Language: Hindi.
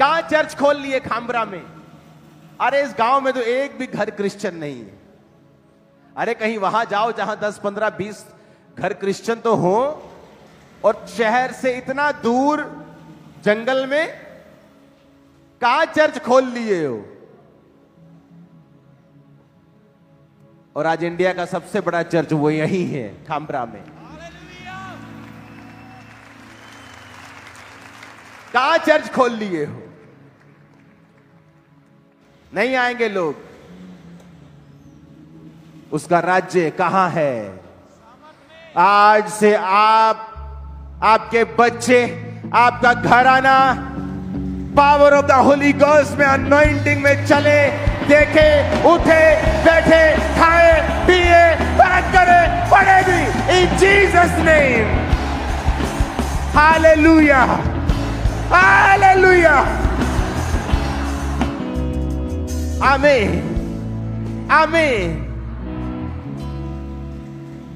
कहां चर्च खोल लिए खामरा में? अरे इस गांव में तो एक भी घर क्रिश्चियन नहीं है। अरे कहीं वहां जाओ जहां 10, 15, 20 घर क्रिश्चियन तो हो, और शहर से इतना दूर जंगल में कहां चर्च खोल लिए हो? और आज इंडिया का सबसे बड़ा चर्च वो यही है, खामरा में। कहां चर्च खोल लिए हो? नहीं आएंगे लोग। उसका राज्य कहां है? आज से आप, आपके बच्चे, आपका घराना power of the Holi ghost में, अनॉइंटिंग में चले, देखे, उठे, बैठे, खाए, पिए, बात करे, पढ़े भी, इन जीसस नेम। हालेलुया, हालेलुया, आमीन, आमीन।